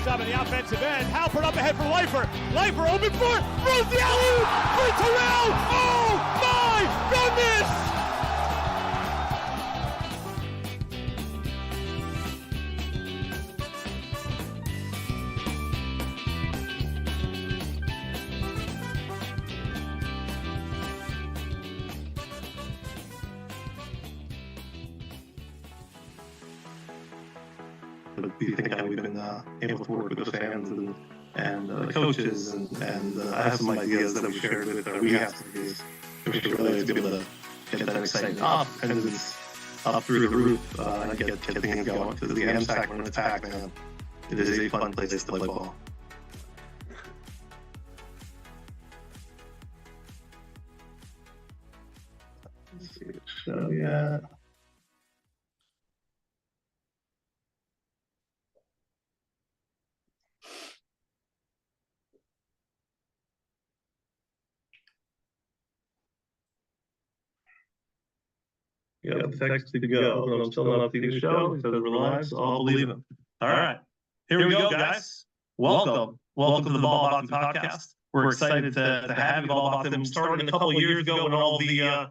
job in the offensive end. Halpert up ahead for Leifer. Leifer open for throws the alley for Terrell. Oh my goodness! We think we've been able to work with the fans and the coaches, and I have some ideas that we shared with we have some ideas really to be able to get that excitement up, and it's up through the roof, and get things going. Because the AMSAC, when it's packed, man, it is a fun place to play ball. So yeah. Yeah, the text to go, and I'm still not seeing the show. He says we're live, so I'll believe him. All right. Here we go, guys. Welcome. Welcome to the Ball Boxing Podcast. We're excited to have you, Ball Boxing. Started a couple of years ago when all the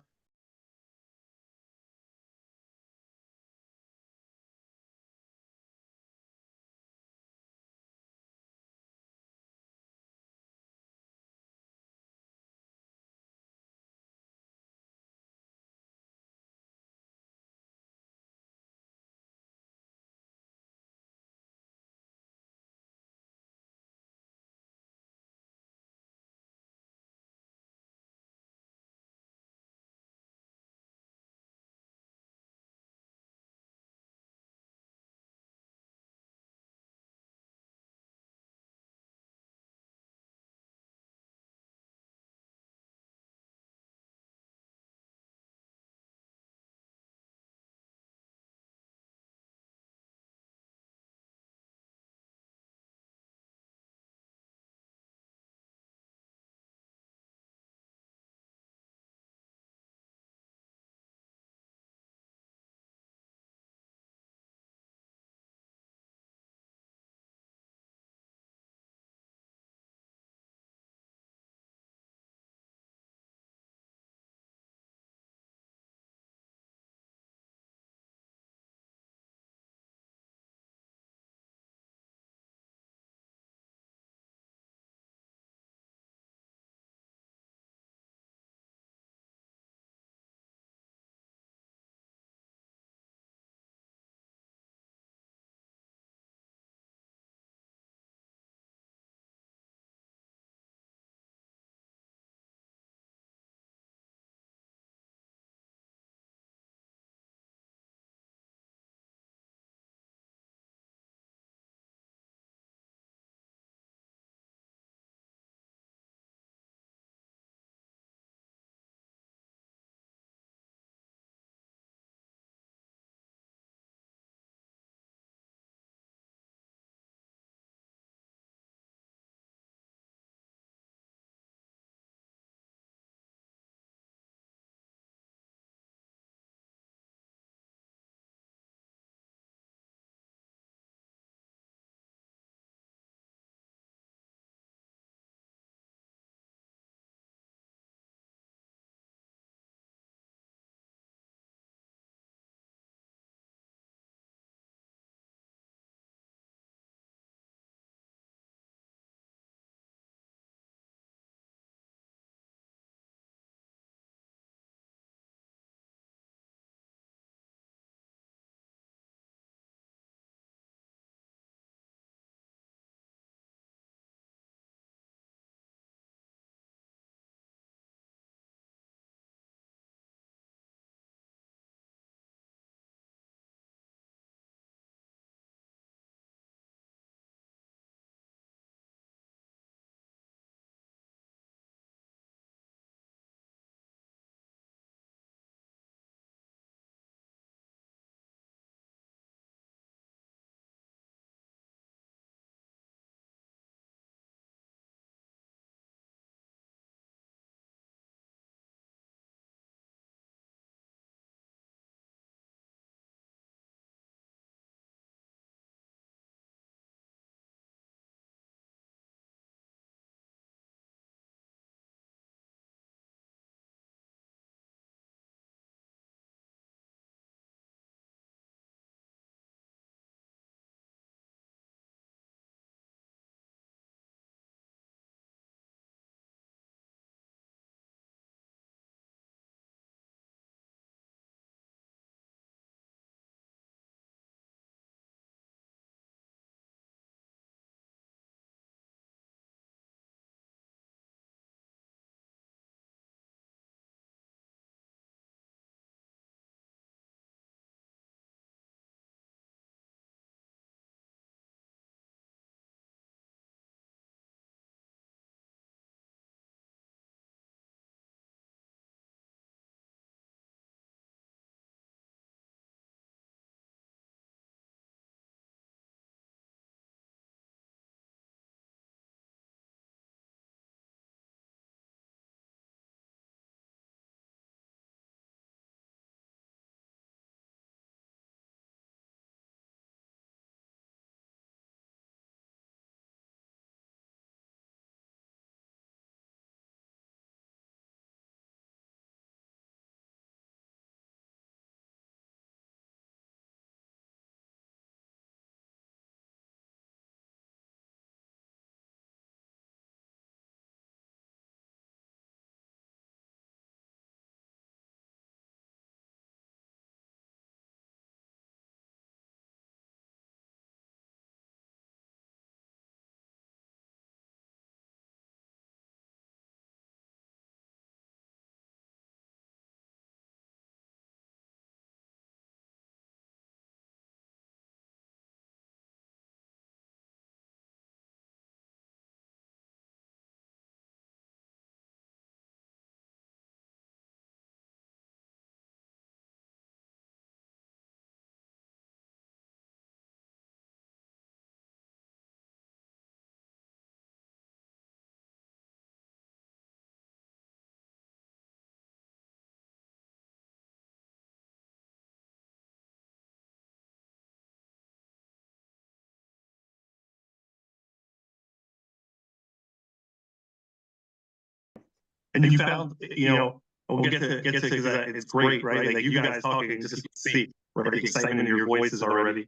and you found, we'll get to because it's great, right? Like you guys talking, just see right, the excitement in your voices already.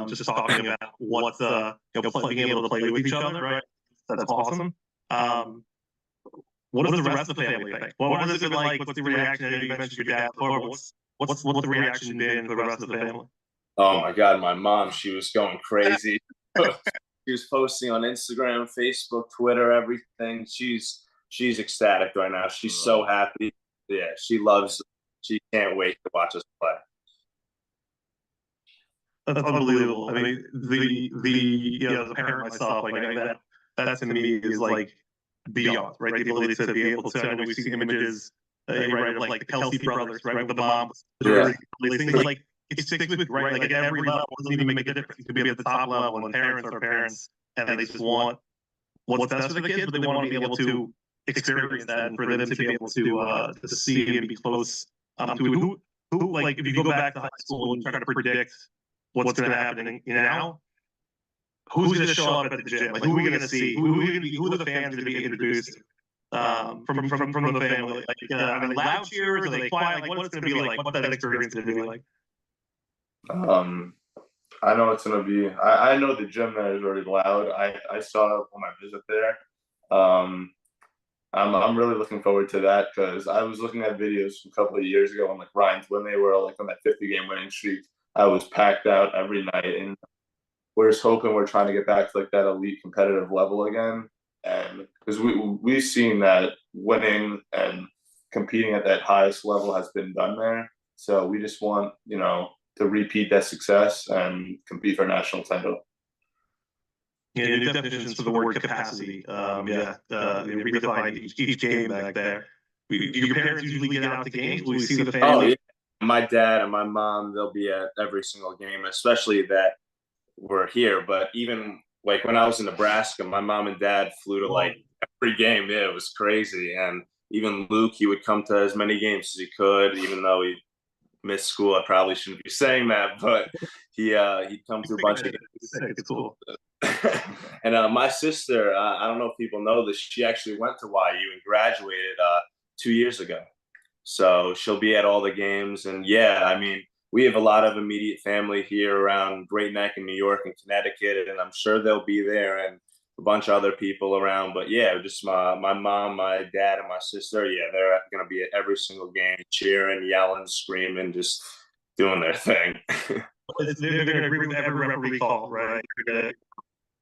Just talking about what's being able to play with each other, right? That's awesome. What does the rest of the family think? What has it been like? What's the reaction? You mentioned your dad before. What's the reaction been for the rest of the family? Oh my God, my mom, she was going crazy. She was posting on Instagram, Facebook, Twitter, everything. She's ecstatic right now. She's so happy. Yeah, she can't wait to watch us play. That's unbelievable. I mean, the parent myself, like that to me is like beyond, right? The ability to be able to, I know we've seen images, right, of like the Kelsey brothers, right, with the mom. Yeah. These things like it sticks with, right? Like at every level doesn't even make a difference. You could be at the top level, and parents are parents, and they just want what's best for the kids, but they want to be able to experience that, and for them to be able to see and be close to who, like if you go back to high school and try to predict what's going to happen now, who's going to show up at the gym? Like who are we going to see? Who are the fans going to be introduced to from the family? Like are they loud cheers? Are they quiet? Like what's going to be like? What's that experience going to be like? I know it's gonna be. I know the gym there is very loud. I saw it on my visit there. I'm really looking forward to that because I was looking at videos from a couple of years ago on like Ryan's when they were like on that 50-game winning streak. I was packed out every night, and we're just hoping we're trying to get back to like that elite competitive level again. And because we've seen that winning and competing at that highest level has been done there, so we just want to repeat that success and compete for a national title. Yeah, new definitions for the word capacity. Redefine each game back there. Do your parents usually get out to games? Will we see the family? Oh, yeah. My dad and my mom, they'll be at every single game, especially that we're here. But even like when I was in Nebraska, my mom and dad flew to like every game. Yeah, it was crazy. And even Luke, he would come to as many games as he could, even though he missed school. I probably shouldn't be saying that, but he'd come to a bunch of games. Cool. And my sister, I don't know if people know this, she actually went to YU and graduated 2 years ago. So she'll be at all the games. And yeah, I mean, we have a lot of immediate family here around Great Neck in New York and Connecticut, and I'm sure they'll be there, and a bunch of other people around. But yeah, just my mom, my dad, and my sister, yeah, they're going to be at every single game, cheering, yelling, screaming, just doing their thing. They're going to agree with every referee call, right? They're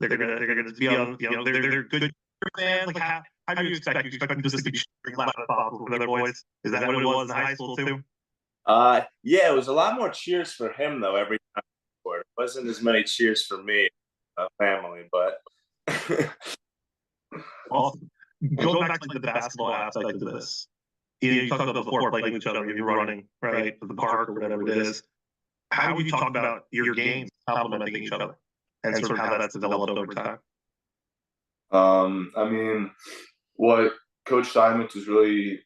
going to be on, they're good fans. Like how do you expect? You expect them just to be cheering loud as possible for their boys? Is that what it was in high school too? Yeah, it was a lot more cheers for him though every time. It wasn't as many cheers for me, family, but. Awesome. Going back to like the basketball aspect of this, you talked about before playing each other, you're running right at the park or whatever it is. How would you talk about your games complementing each other and sort of how that's developed over time? I mean, what Coach Simons was really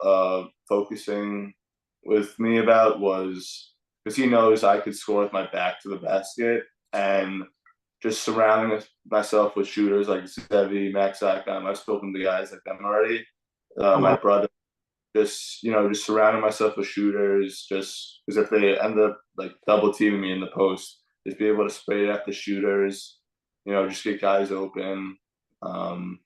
focusing with me about was because he knows I could score with my back to the basket, and just surrounding myself with shooters like Sevi, Max Akam. I've spoken to guys like them already. My brother, just surrounding myself with shooters, just because if they end up like double teaming me in the post, just be able to spray at the shooters, just get guys open. And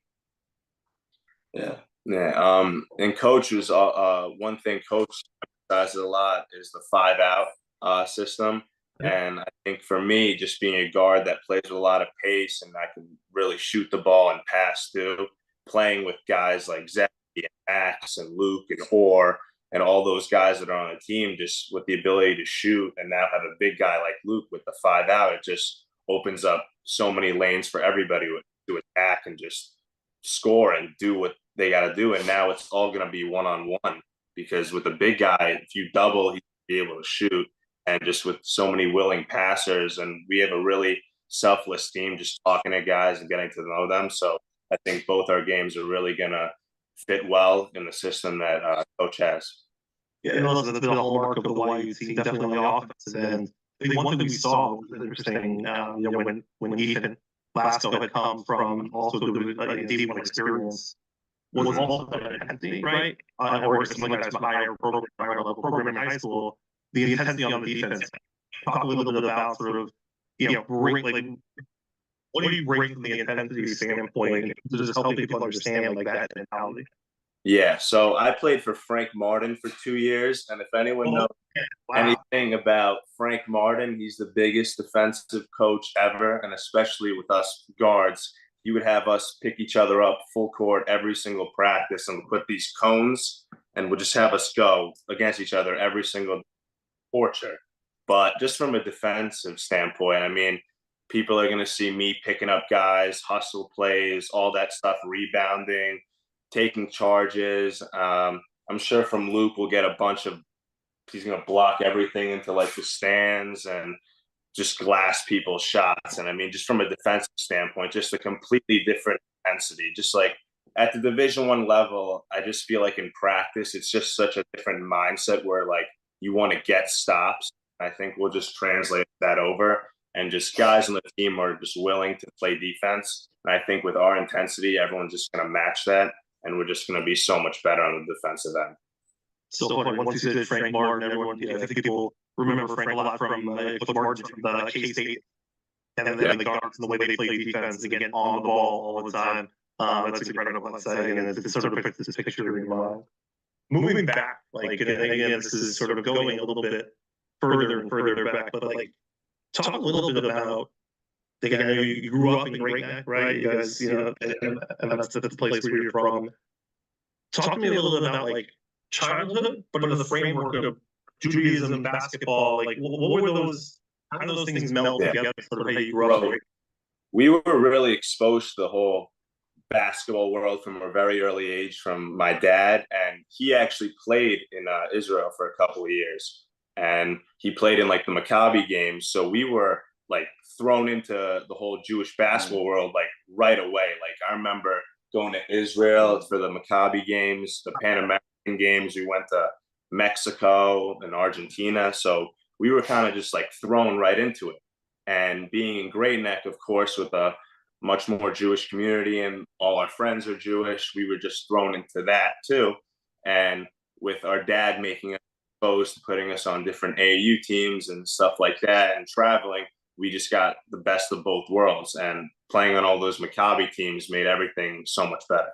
coach was one thing coach emphasizes a lot is the 5-out system. And I think for me, just being a guard that plays with a lot of pace and I can really shoot the ball and pass through, playing with guys like Zach and Max and Luke and Orr and all those guys that are on the team, just with the ability to shoot, and now have a big guy like Luke with the 5-out, it just opens up so many lanes for everybody to attack and just score and do what they got to do. And now it's all going to be one-on-one, because with the big guy, if you double, he'll be able to shoot. And just with so many willing passers, and we have a really selfless team, just talking to guys and getting to know them. So I think both our games are really going to fit well in the system that coach has. Yeah, that's been a hallmark of the YU team, definitely on the offensive end. I think one thing we saw was interesting, when Ethan Lasco had come from also doing a D1 experience, was also an intensity, right? Or something like that's a higher program, higher level program in high school. The intensity on the defense. Talk a little bit about sort of, bring, like, what do you bring from the intensity standpoint to just helping people understand like that mentality? Yeah, so I played for Frank Martin for 2 years, and if anyone knows anything about Frank Martin, he's the biggest defensive coach ever, and especially with us guards, he would have us pick each other up full court every single practice and put these cones and would just have us go against each other every single torture. But just from a defensive standpoint, I mean, people are going to see me picking up guys, hustle plays, all that stuff, rebounding, taking charges. I'm sure from Luke we'll get a bunch of, he's going to block everything into like the stands and just glass people's shots. And I mean, just from a defensive standpoint, just a completely different intensity. Just like at the Division I level, I just feel like in practice, it's just such a different mindset where like you want to get stops. I think we'll just translate that over, and just guys on the team are just willing to play defense. And I think with our intensity, everyone's just going to match that, and we're just going to be so much better on the defensive end. So funny. Once you said Frank Martin, everyone, I think people remember Frank a lot from Coach Martin from the K-State, and then the guards and the way they play defense, again, on the ball all the time. That's incredible. And it's sort of puts this picture in your mind. Moving back, like, again, this is sort of going a little bit further and further back, but like, talk a little bit about, again, I know you grew up in Great Neck, right? You guys, and that's the place where you're from. Talk to me a little bit about like childhood, but in the framework of Judaism, basketball, like what were those, how do those things meld together, sort of how you grew up? We were really exposed to the whole basketball world from a very early age from my dad, and he actually played in Israel for a couple of years, and he played in like the Maccabi games. So we were like thrown into the whole Jewish basketball world like right away. Like I remember going to Israel for the Maccabi games, the Pan American games. We went to Mexico and Argentina. So we were kind of just like thrown right into it. And being in Great Neck, of course, with a much more Jewish community and all our friends are Jewish, we were just thrown into that too. And with our dad making us exposed to putting us on different AAU teams and stuff like that and traveling, we just got the best of both worlds. And playing on all those Maccabi teams made everything so much better.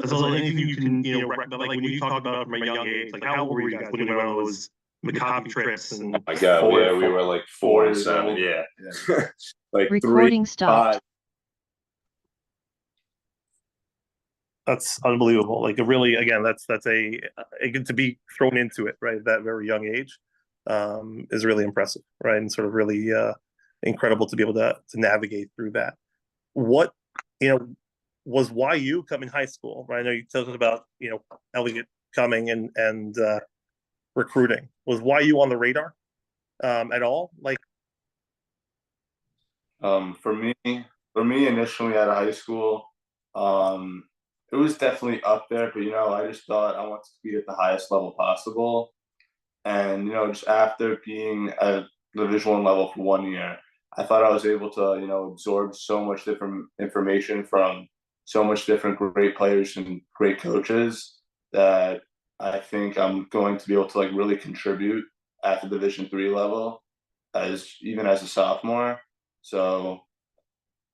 So anything you can, but like when you talk about from a young age, like how old were you guys when you went on those Maccabi trips? And oh my God, yeah, we were like 4 and 7, yeah. Like recording 3, stopped. 5. That's unbelievable. Like really, again, that's a to be thrown into it, right, at that very young age, is really impressive, right, and sort of really incredible to be able to navigate through that. What was YU coming high school, right? I know you talked about Elliott coming and recruiting. Was YU on the radar at all? Like, for me initially out of high school, it was definitely up there, but I just thought I wanted to be at the highest level possible. And just after being at the Division I level for 1 year, I thought I was able to absorb so much different information from so much different great players and great coaches that I think I'm going to be able to like really contribute at the Division III level even as a sophomore. So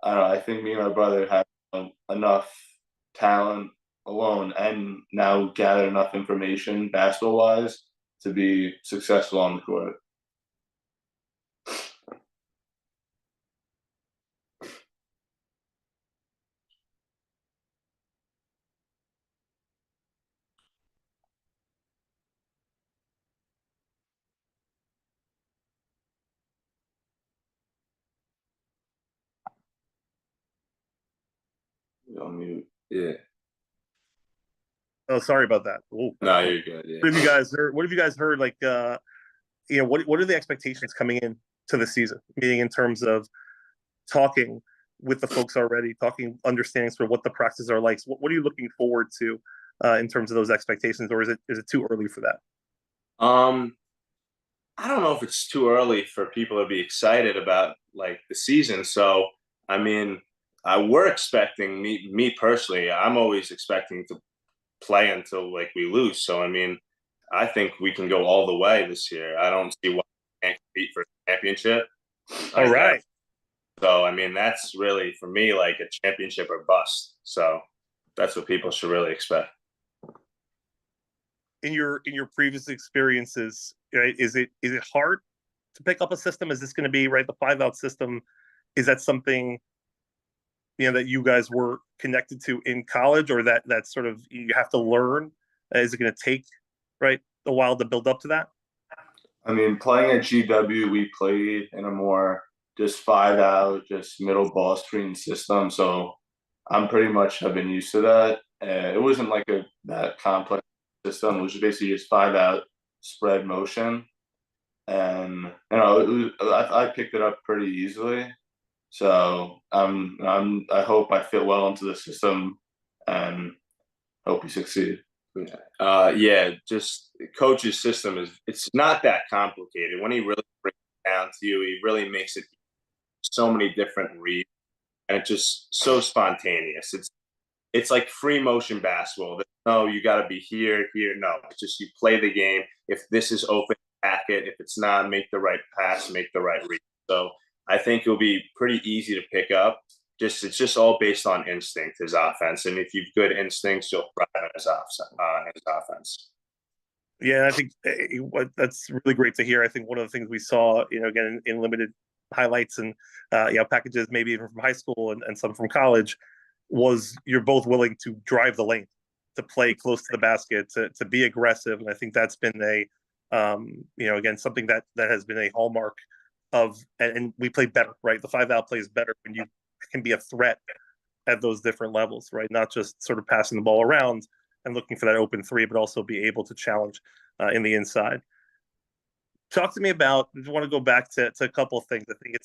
I don't know, I think me and my brother have enough talent alone and now gather enough information basketball wise to be successful on the court. On mute. Yeah. oh, sorry about that. Ooh. No, you're good. Yeah. What have you guys heard? Like, what are the expectations coming in to the season? Meaning in terms of talking with the folks already, understanding sort of what the practices are like. So what are you looking forward to in terms of those expectations, or is it too early for that? I don't know if it's too early for people to be excited about like the season. So, I mean, we're expecting me personally. I'm always expecting to play until like we lose. So I mean, I think we can go all the way this year. I don't see why we can't compete for a championship. All right. So I mean, that's really for me like a championship or bust. So that's what people should really expect. In your previous experiences, right, is it hard to pick up a system? Is this going to be right the 5-out system? Is that something that you guys were connected to in college, or that sort of you have to learn? Is it going to take right a while to build up to that? I mean, playing at GW, we played in a more just 5-out, just middle ball screen system. So I'm pretty much have been used to that. It wasn't like that complex system. It was basically just 5-out spread motion, and I picked it up pretty easily. So I hope I fit well into the system and hope we succeed. Yeah, just coach's system it's not that complicated. When he really breaks it down to you, he really makes it so many different reads, and it's just so spontaneous. It's like free motion basketball. No, you got to be here. No, it's just you play the game. If this is open, hack it. If it's not, make the right pass, make the right read. So I think it'll be pretty easy to pick up. It's just all based on instinct, his offense. And if you've good instincts, you'll thrive in his offense. Yeah, I think that's really great to hear. I think one of the things we saw, again, in limited highlights and packages, maybe even from high school and some from college, was you're both willing to drive the lane, to play close to the basket, to be aggressive. And I think that's been again, something that has been a hallmark of, and we play better, right? The 5-out plays better when you can be a threat at those different levels, right? Not just sort of passing the ball around and looking for that open three, but also be able to challenge in the inside. Talk to me about, I want to go back to a couple of things. I think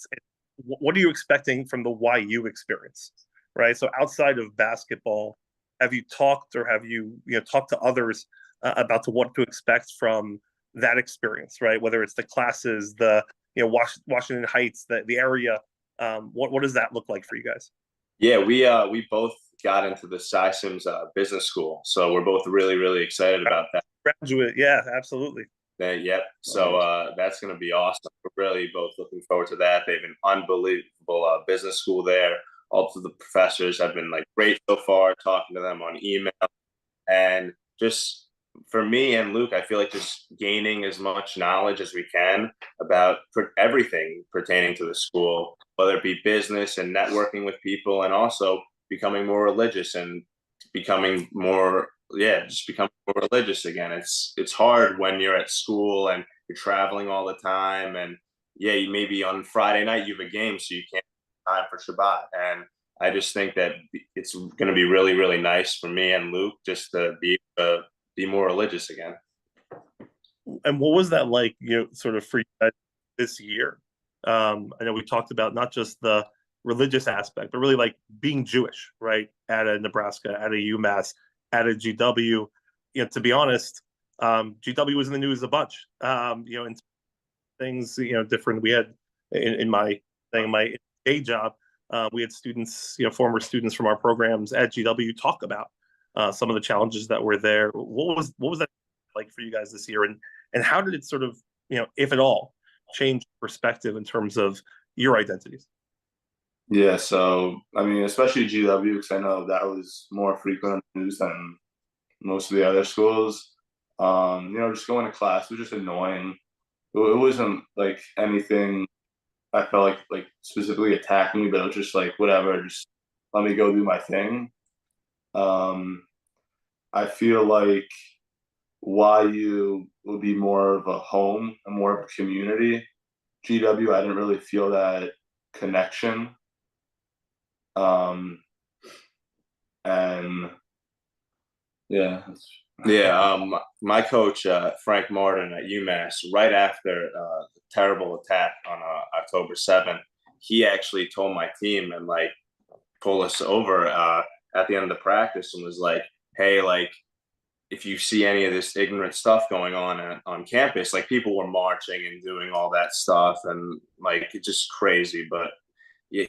what are you expecting from the YU experience, right? So outside of basketball, have you talked or have you talked to others about what to expect from that experience, right? Whether it's the classes, the Washington Heights, the area. What does that look like for you guys? Yeah, we both got into the SciSims business school, so we're both really, really excited about that. Graduate, yeah, absolutely. Yep. So that's going to be awesome. We're really both looking forward to that. They have an unbelievable business school there. All of the professors have been great so far. Talking to them on email, and just for me and Luke, I feel like just gaining as much knowledge as we can about everything pertaining to the school, whether it be business and networking with people, and also becoming more religious and becoming more religious again. It's hard when you're at school and you're traveling all the time, and you maybe on Friday night you have a game, so you can't have time for Shabbat. And I just think that it's going to be really, really nice for me and Luke just to be more religious again. And what was that like, sort of for you guys this year? I know we talked about not just the religious aspect, but really being Jewish, right? At a Nebraska, at a UMass, at a GW. To be honest, GW was in the news a bunch. And things, different. We had in my day job, we had students, former students from our programs at GW talk about some of the challenges that were there. What was that like for you guys this year, and how did it sort of, if at all, change perspective in terms of your identities? Yeah, so I mean, especially GW, because I know that was more frequent in the news than most of the other schools. Just going to class was just annoying. It wasn't anything I felt like specifically attacking me, but it was just whatever, just let me go do my thing. I feel like YU will be more of a home and more of a community. GW, I didn't really feel that connection. And my coach Frank Martin at UMass, right after the terrible attack on October 7th, he actually told my team and pulled us over at the end of the practice and was like, hey, if you see any of this ignorant stuff going on campus, people were marching and doing all that stuff, and it's just crazy. But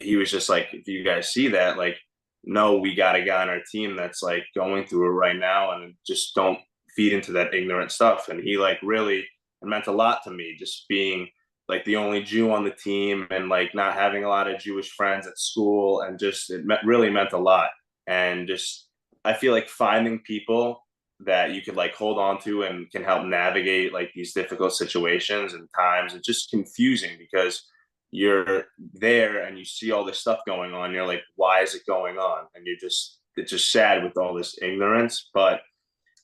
he was just like, if you guys see that, like, no, we got a guy on our team that's like going through it right now, and just don't feed into that ignorant stuff. And he like really, it meant a lot to me, just being like the only Jew on the team, and like not having a lot of Jewish friends at school, and just really meant a lot. And just I feel like finding people that you could like hold on to and can help navigate like these difficult situations and times. It's just confusing because you're there and you see all this stuff going on. You're like, why is it going on? And it's just sad with all this ignorance, but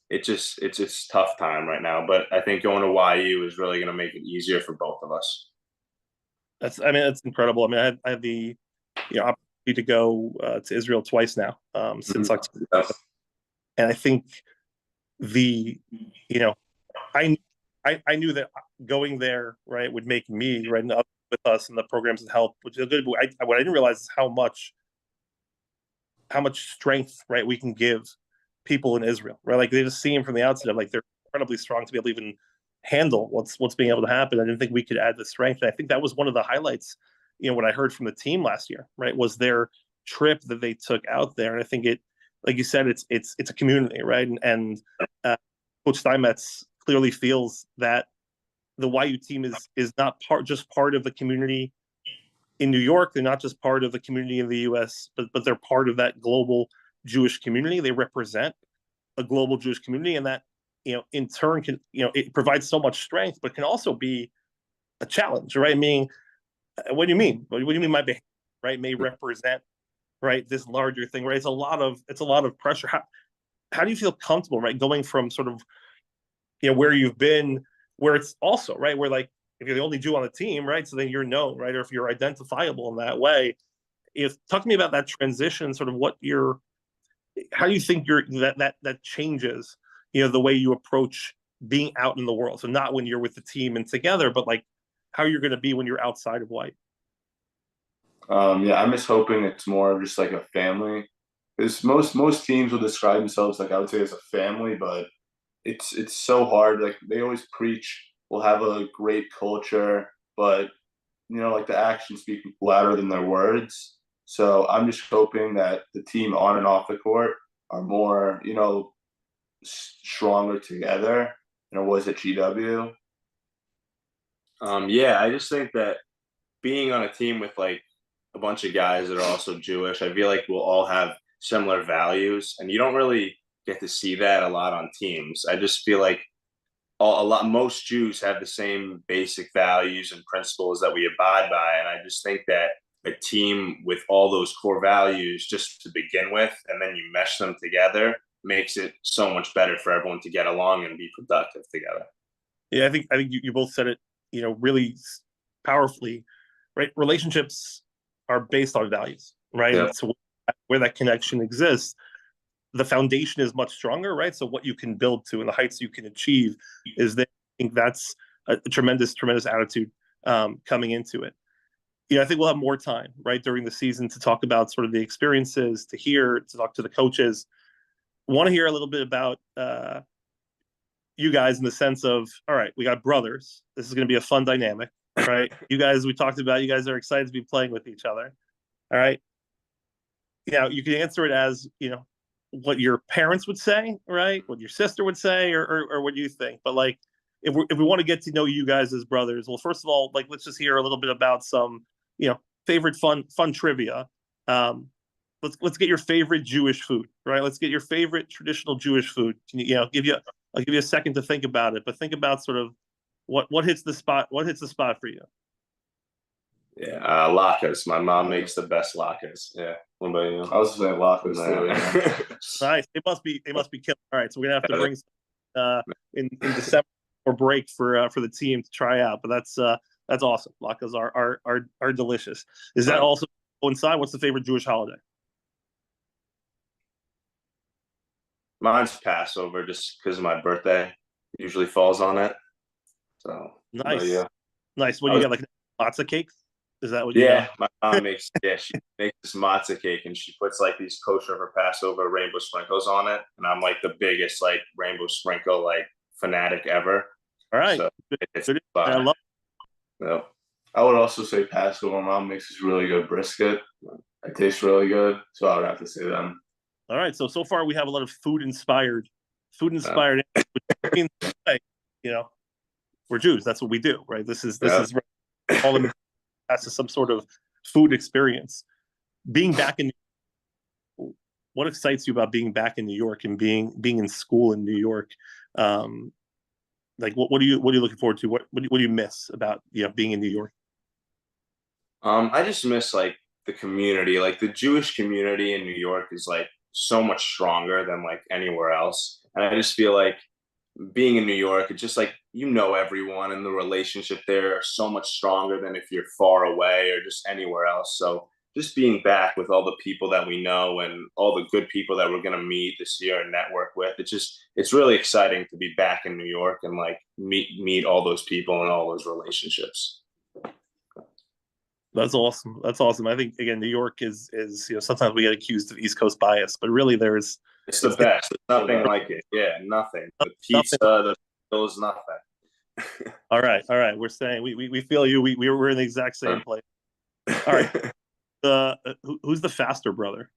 it's just tough time right now. But I think going to YU is really going to make it easier for both of us. That's incredible. I mean, I had the opportunity to go to Israel twice now since October. And I think I knew that going there, right, would make me, right, and with us and the programs and help, which is good. But what I didn't realize is how much strength, right, we can give people in Israel, right? Like they just seem from the outset of like they're incredibly strong to be able to even handle what's being able to happen. I didn't think we could add the strength. And I think that was one of the highlights, what I heard from the team last year, right, was their trip that they took out there. And I think it, like you said, it's a community, right? And Coach Steinmetz clearly feels that the YU team is not just part of the community in New York. They're not just part of the community in the U.S., but they're part of that global Jewish community. They represent a global Jewish community, and that in turn can it provides so much strength, but can also be a challenge, right? Meaning, what do you mean? What do you mean my behavior, right, may represent, right, this larger thing, right? It's a lot of pressure. How do you feel comfortable, right, going from sort of where you've been, where it's also, right, where like if you're the only Jew on the team, right, so then you're known, right, or if you're identifiable in that way. Talk to me about that transition, sort of how do you think that changes, the way you approach being out in the world? So not when you're with the team and together, but like how you're going to be when you're outside of white. I'm just hoping it's more of just like a family. Because most teams will describe themselves like I would say as a family, but it's so hard. Like they always preach we'll have a great culture, but like the actions speak louder than their words. So I'm just hoping that the team on and off the court are more, stronger together than it was at GW. I just think that being on a team with like a bunch of guys that are also Jewish, I feel like we'll all have similar values, and you don't really get to see that a lot on teams. I just feel like most Jews have the same basic values and principles that we abide by, and I just think that a team with all those core values just to begin with, and then you mesh them together, makes it so much better for everyone to get along and be productive together. Yeah, I think you both said it, really powerfully, right? Relationships are based on values, right? Yeah. So where that connection exists, the foundation is much stronger, right? So what you can build to and the heights you can achieve is that I think that's a tremendous attitude coming into it. I think we'll have more time, right, during the season to talk about sort of the experiences, to talk to the coaches. Want to hear a little bit about you guys in the sense of, all right, we got brothers. This is going to be a fun dynamic, right? You guys, we talked about, you guys are excited to be playing with each other. All right. You can answer it as, what your parents would say, right? What your sister would say, or what you think. But like, if we want to get to know you guys as brothers, well, first of all, like, let's just hear a little bit about some, favorite fun trivia. Let's get your favorite Jewish food, right? Let's get your favorite traditional Jewish food. I'll give you a second to think about it, but think about sort of what hits the spot. What hits the spot for you? Yeah, latkes. My mom makes the best latkes. Yeah. What about you? I was saying latkes too. Yeah. Nice. They must be killing. All right, so we're gonna have to bring some, in December or break for the team to try out. But that's awesome. Latkes are delicious. Is that also inside? What's the favorite Jewish holiday? Mine's Passover, just because of my birthday. Usually falls on it. So nice. Yeah. Nice. What do you got? Like matzah cake? Is that what you got? My mom makes she makes this matzah cake, and she puts like these kosher for Passover rainbow sprinkles on it, and I'm like the biggest like rainbow sprinkle like fanatic ever. All right. So it's I love it. I would also say Pascal. My mom makes this really good brisket. It tastes really good, so I would have to say them. All right. So far we have a lot of food inspired. You know, we're Jews. That's what we do, right? This is all the has to some sort of food experience. Being back in, what excites you about being back in New York and being in school in New York? Like what are you looking forward to? What do you miss about being in New York? I just miss like the community, like the Jewish community in New York is like so much stronger than like anywhere else. And I just feel like being in New York, it's just like everyone, and the relationship there are so much stronger than if you're far away or just anywhere else. So just being back with all the people that we know and all the good people that we're gonna meet this year and network with, it's really exciting to be back in New York and like meet all those people and all those relationships. That's awesome. That's awesome. I think again, New York is sometimes we get accused of East Coast bias, but really it's the best. There's nothing like it. Yeah, nothing. The pizza, the bills, nothing. All right. We're saying we feel you. We're in the exact same place. All right. Who's the faster brother?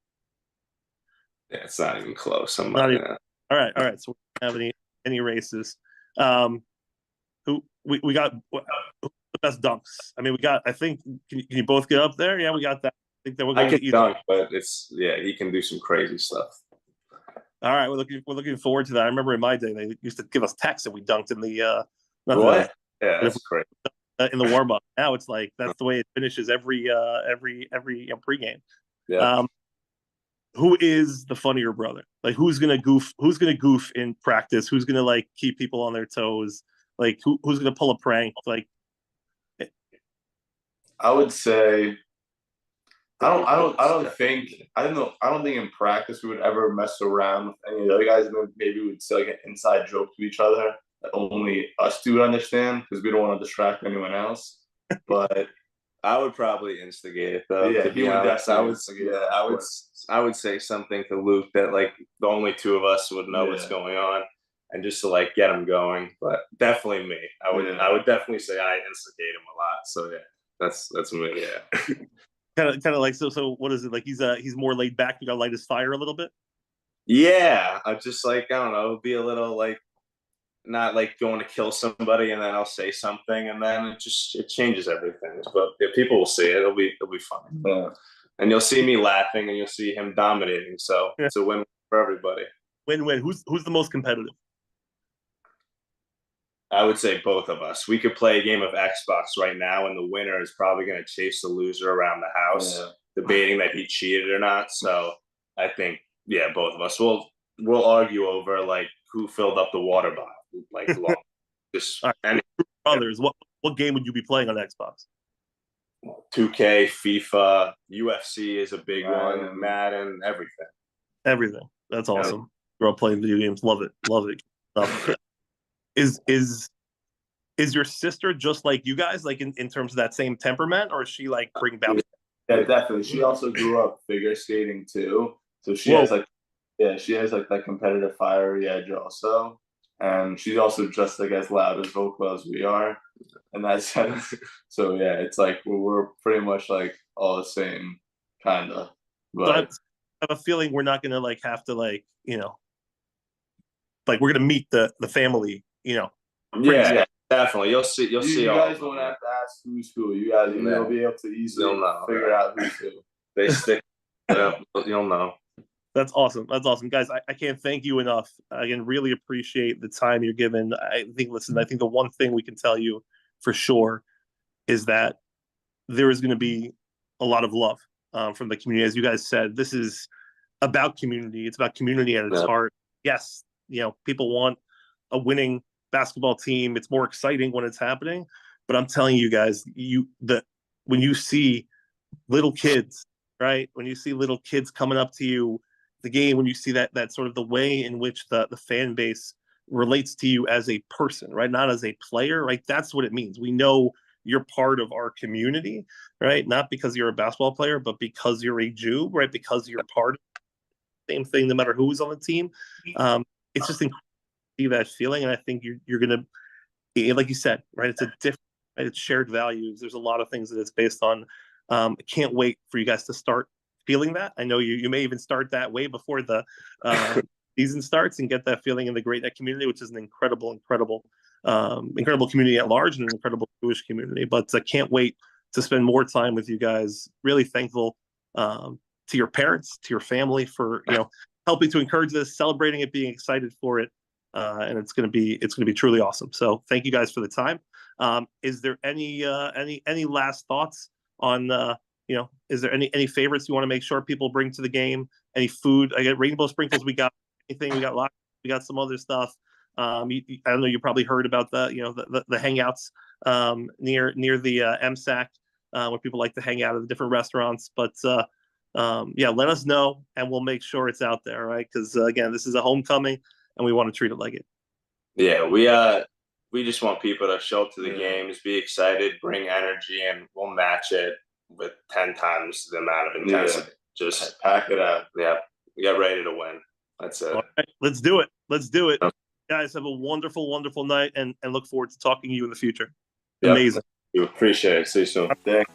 Yeah, it's not even close. All right. So we don't have any races. Who we got? The best dunks. I mean, I think. Can you both get up there? Yeah, we got that. I think that we're going to dunk, but he can do some crazy stuff. All right, we're looking forward to that. I remember in my day they used to give us texts and we dunked in the what? Yeah, that's great. In the warm up. Now it's like that's the way it finishes every pregame. Yeah. Who is the funnier brother? Like who's gonna goof in practice? Who's gonna like keep people on their toes? Like who's gonna pull a prank? Like I would say I don't think in practice we would ever mess around with any of the other guys, and then maybe we'd say like an inside joke to each other that only us two would understand because we don't want to distract anyone else. But I would probably instigate it though. Yeah, to be honest, I would say something to Luke that like the only two of us would know what's going on, and just to like get him going. But definitely me. I would definitely say I instigate him a lot. So yeah, that's me. Yeah. kind of like so what is it like he's more laid back, you gotta light his fire a little bit? Yeah, I just like I don't know, be a little like not like going to kill somebody and then I'll say something and then it changes everything. But if people will see it, it'll be fun. Yeah. And you'll see me laughing and you'll see him dominating. So it's a win for everybody. Win-win. Who's the most competitive? I would say both of us. We could play a game of Xbox right now, and the winner is probably going to chase the loser around the house, debating that he cheated or not. So I think, both of us. We'll argue over like who filled up the water bottle. Like long. Just brothers. What game would you be playing on Xbox? 2K, FIFA, UFC is a big one, Madden, everything. Everything. That's awesome. Grew up playing video games. Love it. Is your sister just like you guys, like in terms of that same temperament, or is she like bring back? Yeah, definitely. She also grew up figure skating too, so she has like that competitive fiery edge also, and she's also just like as loud as vocal as we are in that sense. So yeah, it's like we're pretty much like all the same kind of. But I have a feeling we're not gonna like have to like like we're gonna meet the family. Yeah, definitely. You'll see. You guys won't have to ask who's who. You guys will be able to easily figure out who's who. They stick. You'll know. That's awesome. Guys, I can't thank you enough. Again, really appreciate the time you're given. I think the one thing we can tell you for sure is that there is going to be a lot of love from the community. As you guys said, this is about community. It's about community at its heart. Yes, people want a winning basketball team. It's more exciting when it's happening. But I'm telling you guys, when you see little kids, right? When you see little kids coming up to you, the game, when you see that sort of the way in which the fan base relates to you as a person, right? Not as a player, right? That's what it means. We know you're part of our community, right? Not because you're a basketball player, but because you're a Jew, right? Because you're part of the same thing, no matter who's on the team. It's just incredible to see that feeling. And I think you're going to, like you said, right? It's a different right? It's shared values. There's a lot of things that it's based on. I can't wait for you guys to start feeling that. I know you may even start that way before the season starts and get that feeling in the Great Neck community, which is an incredible community at large and an incredible Jewish community. But I can't wait to spend more time with you guys. Really thankful to your parents, to your family for helping to encourage this, celebrating it, being excited for it, and it's going to be truly awesome. So thank you guys for the time. Is there any last thoughts on is there any favorites you want to make sure people bring to the game? Any food? I get rainbow sprinkles. We got anything? We got lots. We got some other stuff. I don't know. You probably heard about the hangouts near the MSAC where people like to hang out at the different restaurants. But let us know and we'll make sure it's out there, right? Because again, this is a homecoming and we want to treat it like it. Yeah, we just want people to show up to the games, be excited, bring energy, and we'll match it with 10 times the amount of intensity. Just pack it out. Yeah, we get ready to win. That's it. All right, let's do it. Guys, have a wonderful, wonderful night and look forward to talking to you in the future. Amazing. You appreciate it. See you soon. Thanks.